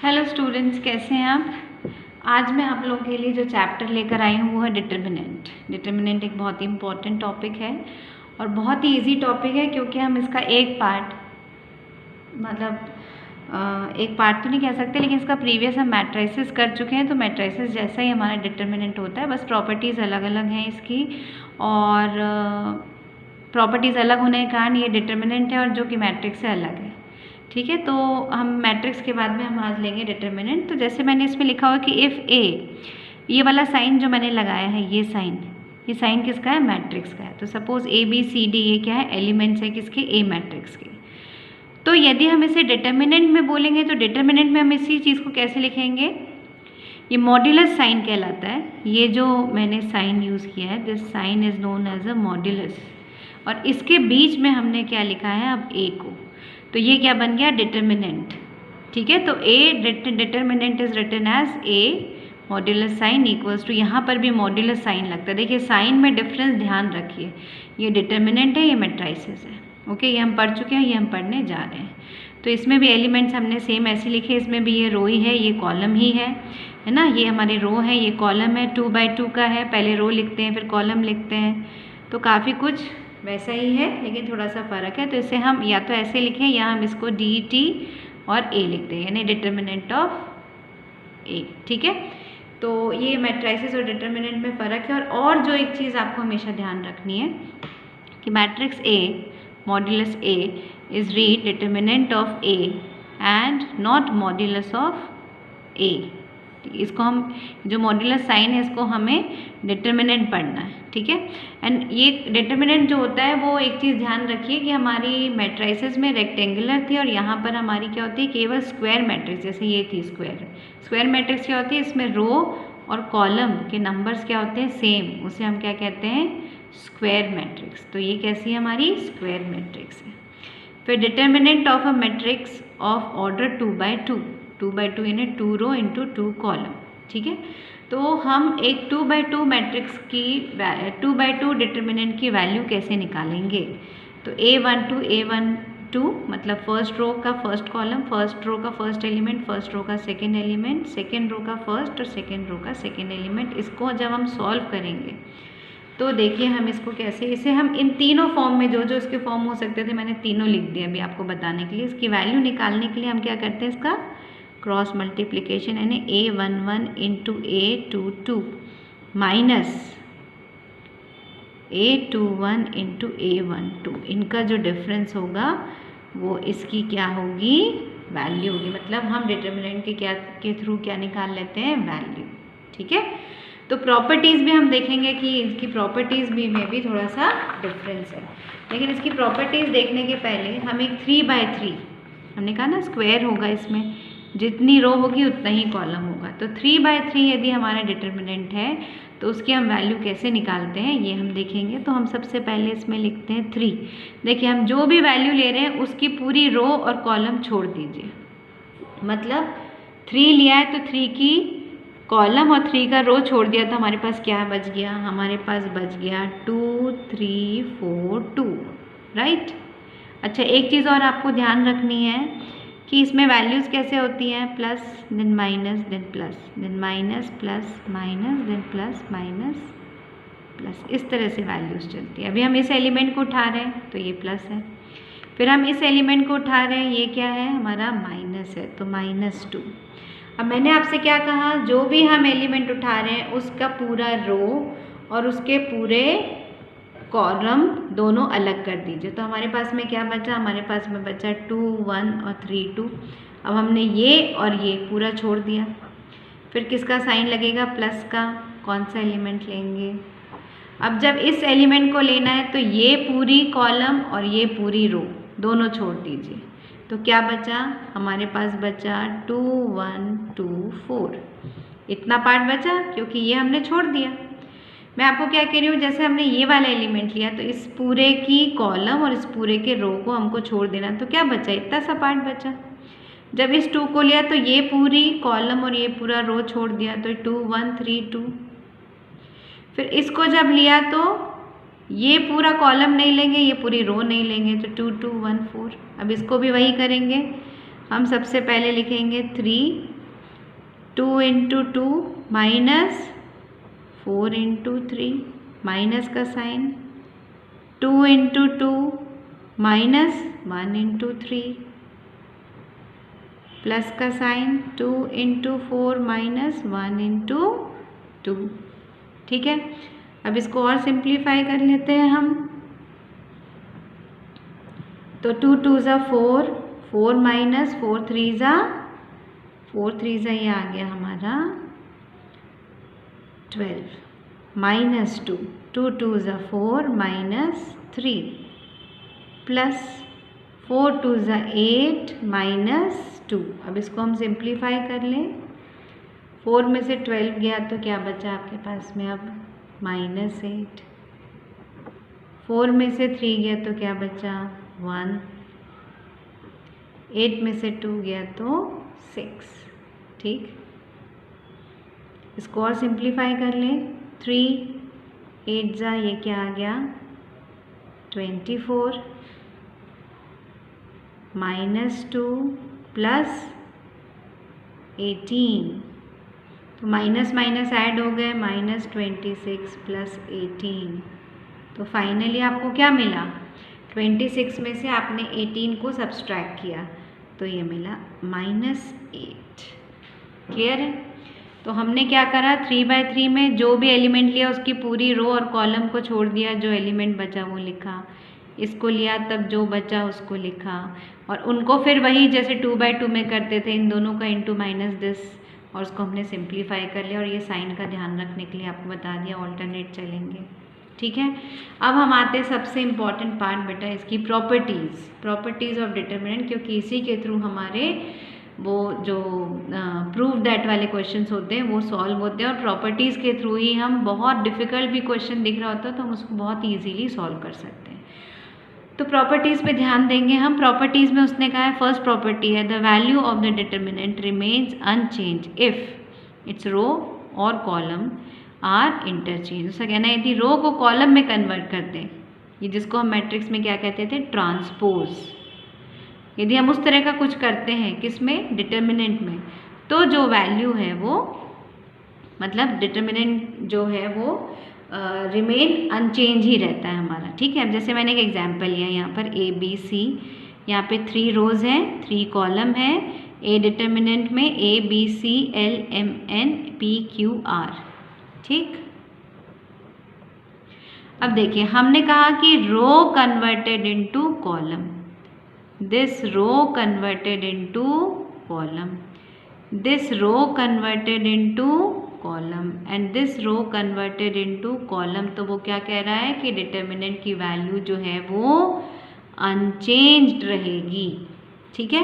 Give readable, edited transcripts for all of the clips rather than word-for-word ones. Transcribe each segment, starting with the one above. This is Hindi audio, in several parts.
हेलो स्टूडेंट्स, कैसे हैं आप। आज मैं आप लोगों के लिए जो चैप्टर लेकर आई हूँ वो है डिटर्मिनेंट। डिटर्मिनेंट एक बहुत ही इम्पॉर्टेंट टॉपिक है और बहुत ही इजी टॉपिक है, क्योंकि हम इसका एक पार्ट एक पार्ट तो नहीं कह सकते, लेकिन इसका प्रीवियस हम मैट्रिसेस कर चुके हैं। तो मैट्रिसेस जैसा ही हमारा डिटर्मिनेंट होता है, बस प्रॉपर्टीज़ अलग अलग हैं इसकी, और प्रॉपर्टीज़ अलग होने के कारण ये डिटर्मिनेंट है और जो कि मैट्रिक्स से अलग है। ठीक है, तो हम मैट्रिक्स के बाद में हम आज लेंगे डिटर्मिनेंट। तो जैसे मैंने इसमें लिखा हुआ कि इफ़ ए, ये वाला साइन जो मैंने लगाया है, ये साइन किसका है? मैट्रिक्स का है। तो suppose A B C D ये क्या है? एलिमेंट्स है किसके? ए मैट्रिक्स के। तो यदि हम इसे डिटर्मिनेंट में बोलेंगे तो डिटर्मिनेंट में हम इसी चीज़ को कैसे लिखेंगे? ये मॉड्यूलस साइन कहलाता है। ये जो मैंने साइन यूज़ किया है, this sign is known as a modulus, और इसके बीच में हमने क्या लिखा है अब? ए को। तो ये क्या बन गया? डिटर्मिनेंट। ठीक है, तो a determinant is written as a modulus sign equals to, यहाँ पर भी मॉड्यूलस साइन लगता है। देखिए साइन में डिफरेंस ध्यान रखिए, ये डिटर्मिनेंट है, ये मैट्रिसेस है। ओके, ये हम पढ़ चुके हैं, ये हम पढ़ने जा रहे हैं। तो इसमें भी एलिमेंट्स हमने सेम ऐसे लिखे, इसमें भी ये रो ही है, ये कॉलम ही है ना। ये हमारे रो है, ये कॉलम है, 2 by 2 का है। पहले रो लिखते हैं फिर कॉलम लिखते हैं, तो काफ़ी कुछ वैसा ही है, लेकिन थोड़ा सा फ़र्क है। तो इसे हम या तो ऐसे लिखें या हम इसको डी टी और ए लिखते हैं, यानी डिटर्मिनेंट ऑफ ए। ठीक है, तो ये मैट्रिसेस और डिटर्मिनेंट में फ़र्क है। और जो एक चीज़ आपको हमेशा ध्यान रखनी है कि matrix A modulus A is read determinant of A and not modulus of A. इसको हम, जो मॉड्यूलस साइन है, इसको हमें डिटर्मिनेंट पढ़ना है। ठीक है, एंड ये डिटर्मिनेंट जो होता है वो एक चीज़ ध्यान रखिए कि हमारी मैट्रिसेस में रेक्टेंगुलर थी और यहाँ पर हमारी क्या होती है? केवल स्क्वायर मैट्रिक्स। जैसे ये थी स्क्वायर मैट्रिक्स क्या होती है? इसमें रो और कॉलम के नंबर्स क्या होते हैं? सेम। उसे हम क्या कहते हैं? Square matrix. तो ये कैसी है? हमारी स्क्वायर मैट्रिक्स है। फिर determinant of a matrix of order 2 by 2 यानी 2 रो इंटू 2 कॉलम। ठीक है, तो हम एक 2 by 2 मैट्रिक्स की 2 by 2 डिटर्मिनेंट की वैल्यू कैसे निकालेंगे? तो A12 मतलब फर्स्ट रो का फर्स्ट कॉलम, फर्स्ट रो का फर्स्ट एलिमेंट, फर्स्ट रो का सेकेंड एलिमेंट, सेकेंड रो का फर्स्ट और सेकेंड रो का सेकेंड एलिमेंट। इसको जब हम सॉल्व करेंगे तो देखिए हम इसको कैसे, इसे हम इन तीनों फॉर्म में जो जो इसके फॉर्म हो सकते थे मैंने तीनों लिख दिए अभी आपको बताने के लिए। इसकी वैल्यू निकालने के लिए हम क्या करते हैं? इसका क्रॉस मल्टीप्लिकेशन, यानी A11 into A22 minus A21 into A12। इनका जो डिफरेंस होगा वो इसकी क्या होगी? वैल्यू होगी। मतलब हम डिटर्मिनेंट के थ्रू क्या निकाल लेते हैं? वैल्यू। ठीक है, तो प्रॉपर्टीज़ भी हम देखेंगे कि इसकी प्रॉपर्टीज़ भी में भी थोड़ा सा डिफरेंस है, लेकिन इसकी प्रॉपर्टीज़ देखने के पहले हम एक 3 by 3, हमने कहा ना स्क्वायर होगा, इसमें जितनी रो होगी उतना ही कॉलम होगा। तो 3 by 3 यदि हमारा डिटर्मिनेंट है तो उसकी हम वैल्यू कैसे निकालते हैं ये हम देखेंगे। तो हम सबसे पहले इसमें लिखते हैं 3। देखिए हम जो भी वैल्यू ले रहे हैं उसकी पूरी रो और कॉलम छोड़ दीजिए। मतलब 3 लिया है तो 3 की कॉलम और 3 का रो छोड़ दिया, तो हमारे पास क्या बच गया? हमारे पास बच गया 2 3 4 2, राइट। अच्छा, एक चीज़ और आपको ध्यान रखनी है कि इसमें वैल्यूज़ कैसे होती हैं? Plus then minus then plus, then minus plus minus then plus minus plus, इस तरह से वैल्यूज़ चलती है। अभी हम इस एलिमेंट को उठा रहे हैं तो ये प्लस है, फिर हम इस एलिमेंट को उठा रहे हैं, ये क्या है? हमारा माइनस है, तो -2। अब मैंने आपसे क्या कहा? जो भी हम एलिमेंट उठा रहे हैं उसका पूरा रो और उसके पूरे कॉलम दोनों अलग कर दीजिए। तो हमारे पास में क्या बचा? हमारे पास में बचा 2 1 और 3 2। अब हमने ये और ये पूरा छोड़ दिया, फिर किसका साइन लगेगा? प्लस का। कौन सा एलिमेंट लेंगे? अब जब इस एलिमेंट को लेना है तो ये पूरी कॉलम और ये पूरी रो दोनों छोड़ दीजिए। तो क्या बचा? हमारे पास बचा 2 1 2 4, इतना पार्ट बचा क्योंकि ये हमने छोड़ दिया। मैं आपको क्या कह रही हूँ, जैसे हमने ये वाला एलिमेंट लिया तो इस पूरे की कॉलम और इस पूरे के रो को हमको छोड़ देना, तो क्या बचा? इतना सा पार्ट बचा। जब इस 2 को लिया तो ये पूरी कॉलम और ये पूरा रो छोड़ दिया, तो 2 1 3 2। फिर इसको जब लिया तो ये पूरा कॉलम नहीं लेंगे, ये पूरी रो नहीं लेंगे, तो 2 2 1 4। अब इसको भी वही करेंगे, हम सबसे पहले लिखेंगे 3, 2 इंटू 2 माइनस 4 इंटू 3, माइनस का sign, 2 into 2 minus 1 into 3, plus का साइन, 2 इंटू 4 माइनस 1 इंटू 2। ठीक है, अब इसको और सिंप्लीफाई कर लेते हैं हम। तो 2 2 ज़ा 4, 4 माइनस 4 3 ज़ा 4 3 ज़ा ये आ गया हमारा 12, माइनस 2, 2 2 ज़ा 4 माइनस 3, प्लस 4 2 ज़ा 8 माइनस 2। अब इसको हम सिंप्लीफाई कर लें। 4 में से 12 गया तो क्या बचा आपके पास में अब -8, 4 में से 3 गया तो क्या बचा 1, 8 में से 2 गया तो 6। ठीक, इसको और सिंप्लीफाई कर लें। 3 8 जा ये क्या आ गया 24, -2 प्लस 18, तो माइनस माइनस ऐड हो गए, -26 प्लस 18। तो फाइनली आपको क्या मिला, 26 में से आपने 18 को सब्सट्रैक्ट किया तो ये मिला -8। क्लियर है? तो हमने क्या करा, 3/3 में जो भी एलिमेंट लिया उसकी पूरी रो और कॉलम को छोड़ दिया, जो एलिमेंट बचा वो लिखा, इसको लिया तब जो बचा उसको लिखा, और उनको फिर वही जैसे 2/2 में करते थे इन दोनों का इंटू माइनस दिस, और उसको हमने सिंप्लीफाई कर लिया। और ये साइन का ध्यान रखने के लिए आपको बता दिया ऑल्टरनेट चलेंगे। ठीक है, अब हम आते हैं सबसे इम्पॉर्टेंट पार्ट बेटा इसकी प्रॉपर्टीज़ ऑफ डिटर्मिनेंट, क्योंकि इसी के थ्रू हमारे वो जो प्रूव दैट वाले क्वेश्चंस होते हैं वो सॉल्व होते हैं, और प्रॉपर्टीज़ के थ्रू ही हम बहुत डिफ़िकल्ट भी क्वेश्चन दिख रहा होता है तो हम उसको बहुत ईजीली सॉल्व कर सकते हैं। तो प्रॉपर्टीज़ पे ध्यान देंगे हम। प्रॉपर्टीज़ में उसने कहा है, फर्स्ट प्रॉपर्टी है the value of the determinant remains unchanged if its row और कॉलम आर इंटरचेंज। उसका कहना है यदि रो को कॉलम में कन्वर्ट कर दें, ये जिसको हम मैट्रिक्स में क्या कहते थे, ट्रांसपोज, यदि हम उस तरह का कुछ करते हैं किसमें, डिटर्मिनेंट में, तो जो वैल्यू है वो मतलब डिटर्मिनेंट जो है वो रिमेन अनचेंज ही रहता है हमारा। ठीक है, अब जैसे मैंने एक एग्जांपल लिया यहाँ पर ABC, यहाँ पे 3 रोज हैं 3 कॉलम है, ए डिटर्मिनेंट में ABC LMN PQR। ठीक, अब देखिए हमने कहा कि row converted into column, this row converted into column, this row converted into column and this row converted into column. तो वो क्या कह रहा है कि डिटर्मिनेंट की वैल्यू जो है वो अनचेंज्ड रहेगी। ठीक है,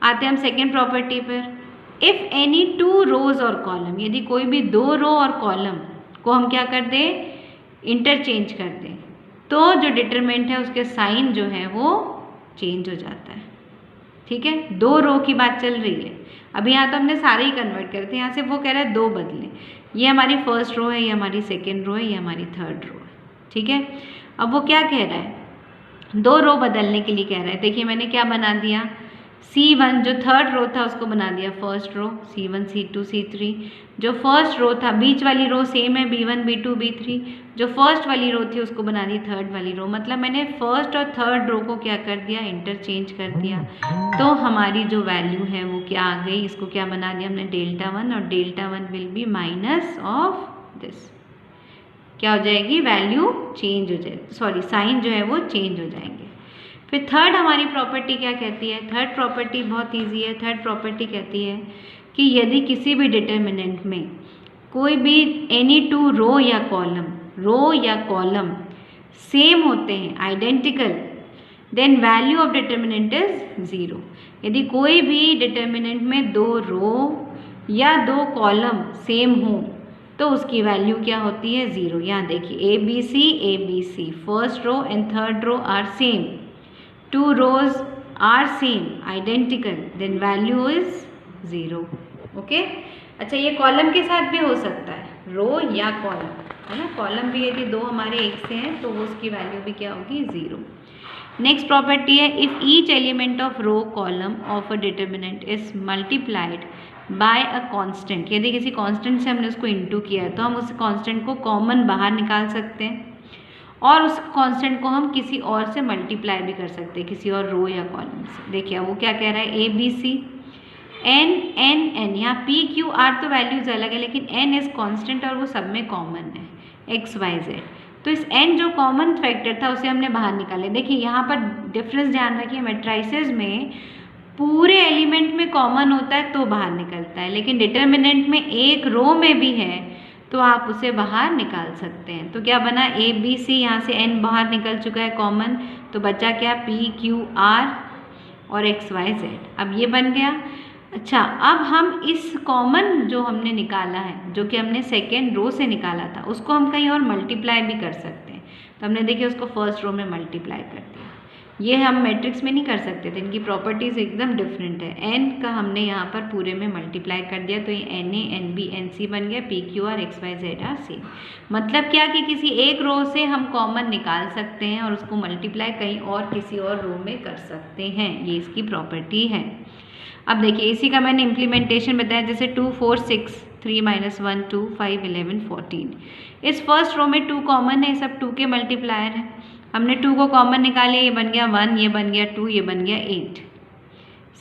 आते हैं हम सेकेंड प्रॉपर्टी पर। इफ़ एनी 2 रोज और कॉलम, यदि कोई भी 2 रो और कॉलम को हम क्या कर दें, इंटरचेंज कर दें, तो जो डिटरमिनेंट है उसके साइन जो है वो चेंज हो जाता है। ठीक है, 2 रो की बात चल रही है, अभी यहाँ तो हमने सारे ही कन्वर्ट करे थे, यहाँ से वो कह रहा है 2 बदलें, ये हमारी फर्स्ट रो है, ये हमारी सेकेंड रो है, ये हमारी थर्ड रो है। ठीक है, अब वो क्या कह रहा है, 2 रो बदलने के लिए कह रहा है। देखिए मैंने क्या बना दिया, C1 जो थर्ड रो था उसको बना दिया first row, C1 C2 C3, जो फर्स्ट रो था बीच वाली रो सेम है B1 B2 B3, जो फर्स्ट वाली रो थी उसको बना दी थर्ड वाली रो, मतलब मैंने फर्स्ट और थर्ड रो को क्या कर दिया, इंटरचेंज कर दिया। तो हमारी जो वैल्यू है वो क्या आ गई, इसको क्या बना दिया हमने Δ1, और Δ1 will be minus of this, क्या हो जाएगी, वैल्यू चेंज हो जाएगी, सॉरी साइन जो है वो चेंज हो जाएंगे। फिर थर्ड हमारी प्रॉपर्टी क्या कहती है, थर्ड प्रॉपर्टी बहुत इजी है। थर्ड प्रॉपर्टी कहती है कि यदि किसी भी डिटर्मिनेंट में कोई भी एनी 2 रो या कॉलम सेम होते हैं, identical, then value of determinant is 0। यदि कोई भी डिटर्मिनेंट में 2 रो या 2 कॉलम सेम हो तो उसकी वैल्यू क्या होती है, 0। यहाँ देखिए ABC first row and third row are same, 2 rows are same identical, then value is 0। Okay, अच्छा ये कॉलम के साथ भी हो सकता है, रो या कॉलम है ना, कॉलम भी यदि 2 हमारे एक से हैं तो वो उसकी वैल्यू भी क्या होगी, 0। नेक्स्ट प्रॉपर्टी है if each element of row column of a determinant is multiplied by a constant, यदि किसी कांस्टेंट से हमने उसको इनटू किया है तो हम उस कांस्टेंट को कॉमन बाहर निकाल सकते हैं और उस कांस्टेंट को हम किसी और से मल्टीप्लाई भी कर सकते हैं, किसी और रो या कॉलम से। देखिए वो क्या कह रहा है, A B C N N N, यहाँ पी क्यू आर तो वैल्यूज अलग है लेकिन एन इज कांस्टेंट और वो सब में कॉमन है एक्स वाई जेड। तो इस n जो कॉमन फैक्टर था उसे हमने बाहर निकाले। देखिए यहाँ पर डिफरेंस ध्यान रखिए, मैट्रिसेस में पूरे एलिमेंट में कॉमन होता है तो बाहर निकलता है, लेकिन डिटर्मिनेंट में एक रो में भी है तो आप उसे बाहर निकाल सकते हैं। तो क्या बना, ए बी सी, यहाँ से n बाहर निकल चुका है कॉमन, तो बचा क्या, पी क्यू आर और एक्स वाई जेड। अब ये बन गया। अच्छा, अब हम इस कॉमन जो हमने निकाला है, जो कि हमने सेकेंड रो से निकाला था, उसको हम कहीं और मल्टीप्लाई भी कर सकते हैं। तो हमने देखिए उसको फर्स्ट रो में मल्टीप्लाई कर दिया। ये हम मैट्रिक्स में नहीं कर सकते थे, इनकी प्रॉपर्टीज़ एकदम डिफरेंट है। एन का हमने यहाँ पर पूरे में मल्टीप्लाई कर दिया तो ये N A N B N C बन गया, P Q R X Y Z R C. मतलब क्या कि किसी एक रो से हम कॉमन निकाल सकते हैं और उसको मल्टीप्लाई कहीं और किसी और रो में कर सकते हैं, ये इसकी प्रॉपर्टी है। अब देखिए इसी का मैंने इम्प्लीमेंटेशन बताया, जैसे 2 4 6 3 -1 2 5 11 14। इस फर्स्ट रो में 2 कॉमन है, सब 2 के मल्टीप्लायर है। हमने 2 को कॉमन निकाले, ये बन गया 1, ये बन गया 2, ये बन गया 8।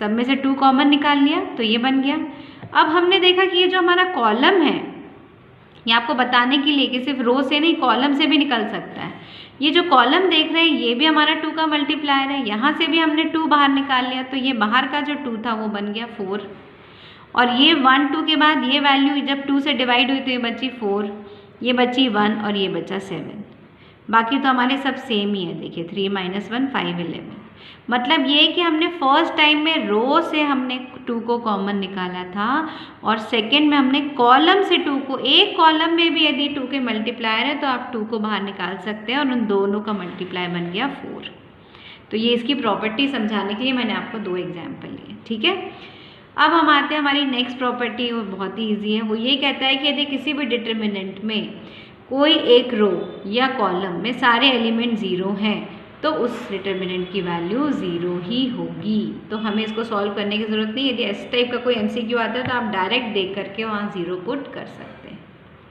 सब में से 2 कॉमन निकाल लिया तो ये बन गया। अब हमने देखा कि ये जो हमारा कॉलम है, ये आपको बताने के लिए कि सिर्फ रो से नहीं कॉलम से भी निकल सकता है। ये जो कॉलम देख रहे हैं ये भी हमारा 2 का मल्टीप्लायर है, यहाँ से भी हमने 2 बाहर निकाल लिया तो ये बाहर का जो 2 था वो बन गया 4। और ये 1 2 के बाद ये वैल्यू जब 2 से डिवाइड हुई तो ये बची 4, ये बची 1 और ये बचा 7। बाकी तो हमारे सब सेम ही है। देखिए 3 -1 5 11। मतलब ये कि हमने फर्स्ट टाइम में रो से हमने 2 को कॉमन निकाला था और सेकंड में हमने कॉलम से 2 को, एक कॉलम में भी यदि 2 के मल्टीप्लायर है तो आप 2 को बाहर निकाल सकते हैं और उन दोनों का मल्टीप्लाई बन गया 4। तो ये इसकी प्रॉपर्टी समझाने के लिए मैंने आपको 2 एग्जाम्पल लिए, ठीक है। अब हम आते हैं हमारी नेक्स्ट प्रॉपर्टी, वो बहुत ही ईजी है। वो ये कहता है कि यदि किसी भी डिटर्मिनेंट में कोई एक रो या कॉलम में सारे एलिमेंट 0 हैं तो उस डिटर्मिनेंट की वैल्यू 0 ही होगी। तो हमें इसको सॉल्व करने की ज़रूरत नहीं। यदि इस टाइप का कोई MCQ आता है तो आप डायरेक्ट देख करके वहाँ 0 पुट कर सकते हैं,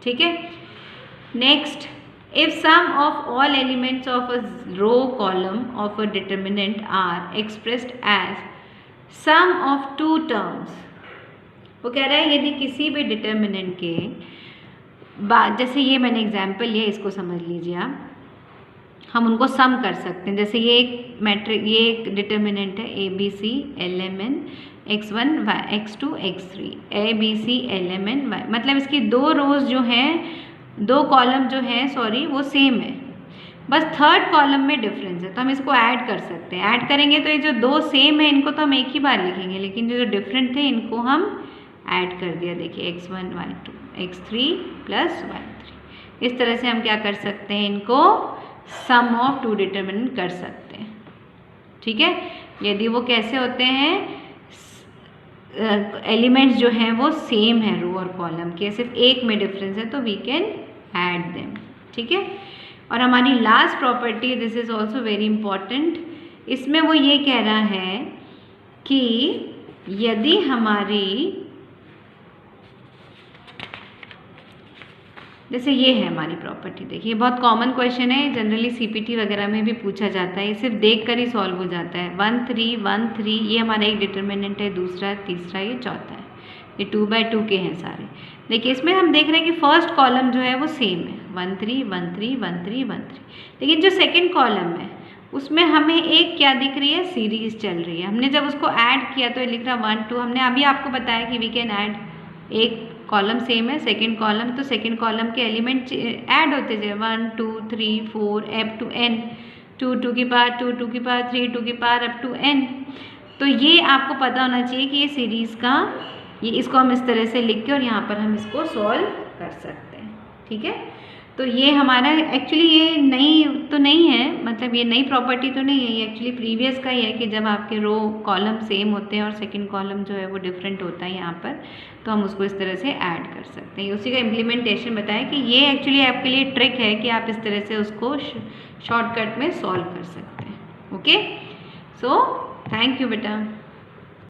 ठीक है। Next, if sum of all elements of a row column of a determinant are expressed as sum of 2 terms. वो कह रहा है यदि किसी भी डिटर्मिनेंट के जैसे ये मैंने एग्जाम्पल लिया, इसको समझ लीजिए आप, हम उनको सम कर सकते हैं। जैसे ये एक मैट्रिक, ये एक डिटर्मिनेंट है ABC LMN x1 x2 x3 ABC LMN y, मतलब इसकी 2 रोज जो हैं, 2 कॉलम जो हैं सॉरी वो सेम है, बस थर्ड कॉलम में डिफरेंस है। तो हम इसको ऐड कर सकते हैं। ऐड करेंगे तो ये जो 2 सेम है इनको तो हम एक ही बार लिखेंगे, लेकिन जो डिफरेंट थे इनको हम ऐड कर दिया। देखिए x1 y2 x3 + y3। इस तरह से हम क्या कर सकते हैं, इनको सम ऑफ 2 डिटर्मिनेंट कर सकते हैं, ठीक है। यदि वो कैसे होते हैं, एलिमेंट्स जो हैं वो सेम है रो और कॉलम के, सिर्फ एक में डिफरेंस है तो वी कैन ऐड देम, ठीक है। और हमारी last property, this is also very important, इसमें वो ये कह रहा है कि यदि हमारी, जैसे ये है हमारी प्रॉपर्टी, देखिए बहुत कॉमन क्वेश्चन है, जनरली CPT वगैरह में भी पूछा जाता है, ये सिर्फ देख कर ही सॉल्व हो जाता है। 1 3 1 3 ये हमारा एक डिटर्मिनेंट है, दूसरा तीसरा ये चौथा है, ये 2 by 2 के हैं सारे। देखिए इसमें हम देख रहे हैं कि फर्स्ट कॉलम जो है वो सेम है, 1 3 1 3 1 3 1 3, लेकिन जो सेकेंड कॉलम है उसमें हमें एक क्या दिख रही है, सीरीज चल रही है। हमने जब उसको ऐड किया तो ये लिख रहा 1 2, हमने अभी आपको बताया कि वी कैन ऐड, एक कॉलम सेम है सेकंड कॉलम, तो सेकंड कॉलम के एलिमेंट ऐड होते जाए 1 2 3 4 अप टू n, 2 2 की पावर 2 2 की पावर 3 2 की पावर अप टू n। तो ये आपको पता होना चाहिए कि ये सीरीज़ का, ये इसको हम इस तरह से लिख के और यहाँ पर हम इसको सॉल्व कर सकते हैं, ठीक है। तो ये हमारा एक्चुअली ये नई तो नहीं है, मतलब ये नई प्रॉपर्टी तो नहीं है, ये एक्चुअली प्रीवियस का ही है कि जब आपके रो कॉलम सेम होते हैं और सेकंड कॉलम जो है वो डिफरेंट होता है यहाँ पर, तो हम उसको इस तरह से ऐड कर सकते हैं। उसी का इम्प्लीमेंटेशन बताया कि ये एक्चुअली आपके लिए ट्रिक है कि आप इस तरह से उसको शॉर्टकट में सॉल्व कर सकते हैं। ओके, सो थैंक यू बेटा।